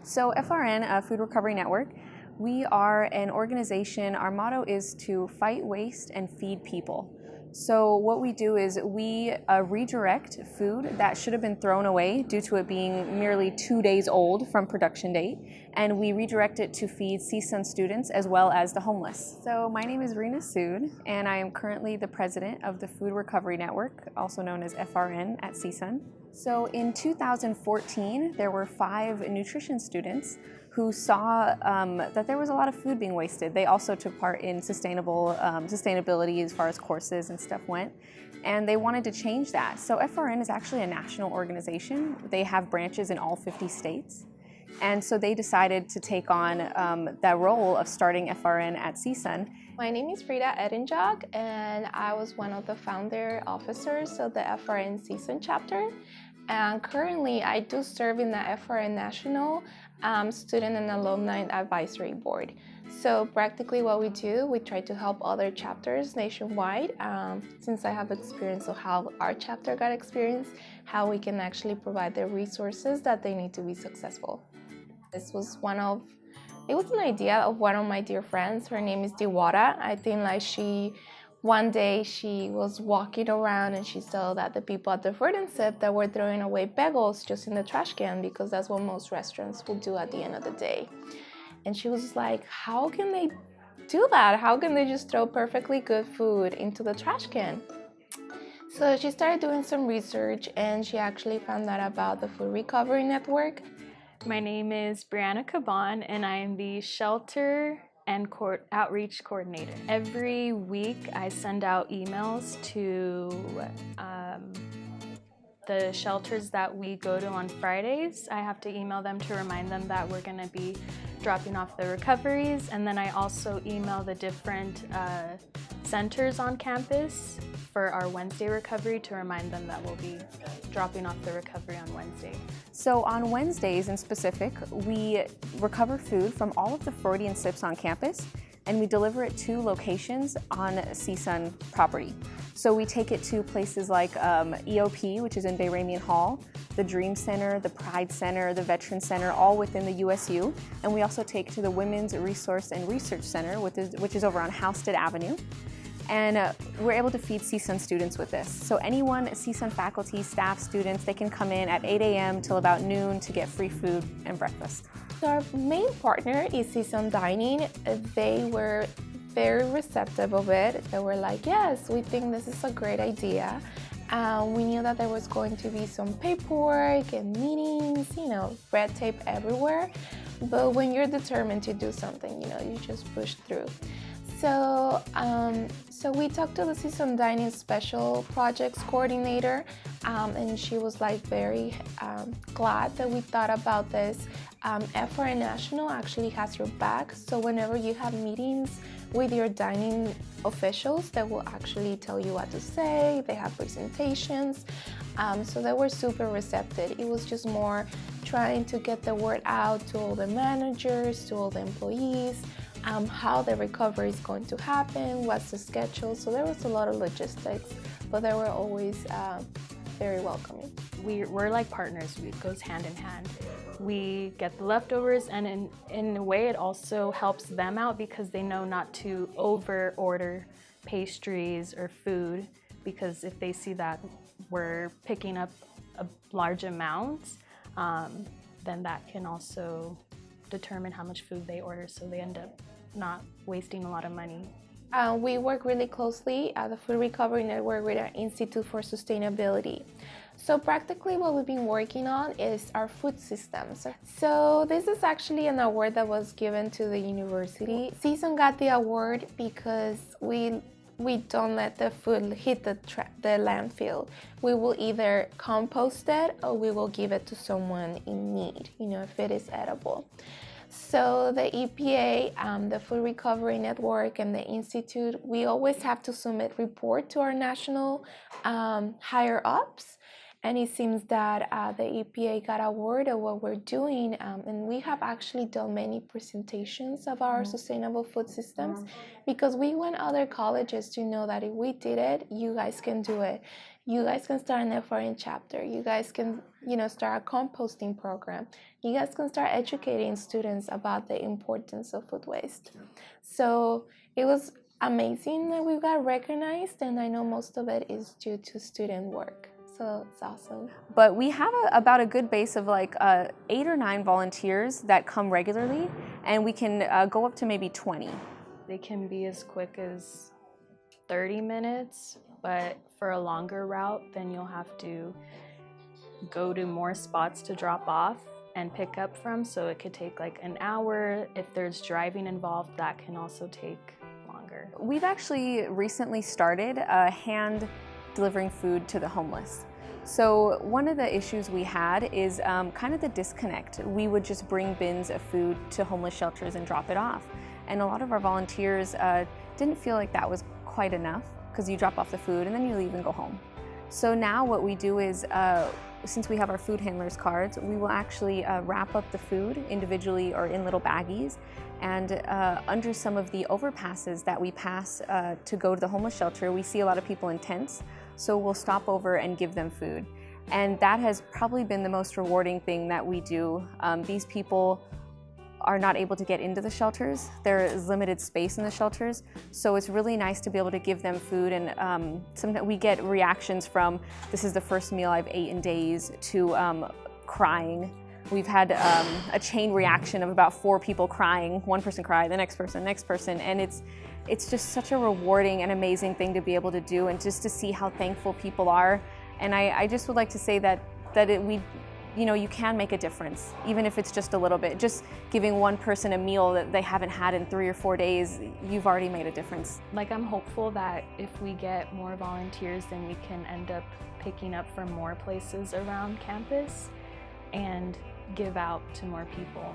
So FRN, Food Recovery Network, we are an organization. Our motto is to fight waste and feed people. So what we do is we redirect food that should have been thrown away due to it being merely 2 days old from production date, and we redirect it to feed CSUN students as well as the homeless. So my name is Rena Sood, and I am currently the president of the Food Recovery Network, also known as FRN at CSUN. So in 2014, there were 5 nutrition students who saw that there was a lot of food being wasted. They also took part in sustainability as far as courses and stuff went, and they wanted to change that. So FRN is actually a national organization. They have branches in all 50 states. And so they decided to take on that role of starting FRN at CSUN. My name is Frida Edinjog, and I was one of the founder officers of the FRN CSUN chapter. And currently, I do serve in the FRN National Student and Alumni Advisory Board. So practically what we do, we try to help other chapters nationwide. Since I have experience of how our chapter got experience, how we can actually provide the resources that they need to be successful. This was it was an idea of one of my dear friends. Her name is Diwata. I think one day she was walking around and she saw that the people at the Fruit and Sip that were throwing away bagels just in the trash can, because that's what most restaurants will do at the end of the day. And she was like, how can they do that? How can they just throw perfectly good food into the trash can? So she started doing some research, and she actually found out about the Food Recovery Network. My name is Brianna Caban, and I am the Shelter and Outreach Coordinator. Every week I send out emails to the shelters that we go to on Fridays. I have to email them to remind them that we're going to be dropping off the recoveries, and then I also email the different centers on campus for our Wednesday recovery to remind them that we'll be dropping off the recovery on Wednesday. So on Wednesdays in specific, we recover food from all of the Freudian Sips on campus, and we deliver it to locations on CSUN property. So we take it to places like EOP, which is in Bayramian Hall, the Dream Center, the Pride Center, the Veteran Center, all within the USU. And we also take it to the Women's Resource and Research Center, which is over on Housestead Avenue. And we're able to feed CSUN students with this. So anyone, CSUN faculty, staff, students, they can come in at 8 a.m. till about noon to get free food and breakfast. Our main partner is CSUN Dining. They were very receptive of it. They were like, yes, we think this is a great idea. We knew that there was going to be some paperwork and meetings, red tape everywhere. But when you're determined to do something, you just push through. So we talked to the CSUN Dining Special Projects Coordinator, and she was like very glad that we thought about this. FRN National actually has your back, so whenever you have meetings with your dining officials, they will actually tell you what to say. They have presentations, so they were super receptive. It was just more trying to get the word out to all the managers, to all the employees, how the recovery is going to happen, what's the schedule. So there was a lot of logistics, but they were always very welcoming. We're like partners. It goes hand in hand. We get the leftovers, and in a way it also helps them out because they know not to over order pastries or food, because if they see that we're picking up a large amount, then that can also determine how much food they order, so they end up not wasting a lot of money. We work really closely at the Food Recovery Network with our Institute for Sustainability. So practically what we've been working on is our food systems. So this is actually an award that was given to the university. CSUN got the award because we don't let the food hit the landfill. We will either compost it or we will give it to someone in need, if it is edible. So the EPA, the Food Recovery Network, and the Institute, we always have to submit report to our national higher ups. And it seems that the EPA got award of what we're doing, and we have actually done many presentations of our sustainable food systems because we want other colleges to know that if we did it, you guys can do it. You guys can start an FRN chapter. You guys can, start a composting program. You guys can start educating students about the importance of food waste. So it was amazing that we got recognized, and I know most of it is due to student work. So it's awesome. But we have about a good base of like 8 or 9 volunteers that come regularly, and we can go up to maybe 20. They can be as quick as 30 minutes, but for a longer route, then you'll have to go to more spots to drop off and pick up from, so it could take like an hour. If there's driving involved, that can also take longer. We've actually recently started hand delivering food to the homeless. So one of the issues we had is kind of the disconnect. We would just bring bins of food to homeless shelters and drop it off. And a lot of our volunteers didn't feel like that was quite enough, because you drop off the food and then you leave and go home. So now what we do is, since we have our food handlers cards, we will actually wrap up the food individually or in little baggies, and under some of the overpasses that we pass to go to the homeless shelter, we see a lot of people in tents, so we'll stop over and give them food. And that has probably been the most rewarding thing that we do. These people are not able to get into the shelters. There is limited space in the shelters, so it's really nice to be able to give them food. And sometimes we get reactions from, "This is the first meal I've ate in days," to crying. We've had a chain reaction of about 4 people crying. One person cried, the next person, and it's just such a rewarding and amazing thing to be able to do, and just to see how thankful people are. And I just would like to say that you can make a difference, even if it's just a little bit. Just giving one person a meal that they haven't had in 3 or 4 days, you've already made a difference. Like, I'm hopeful that if we get more volunteers, then we can end up picking up from more places around campus and give out to more people.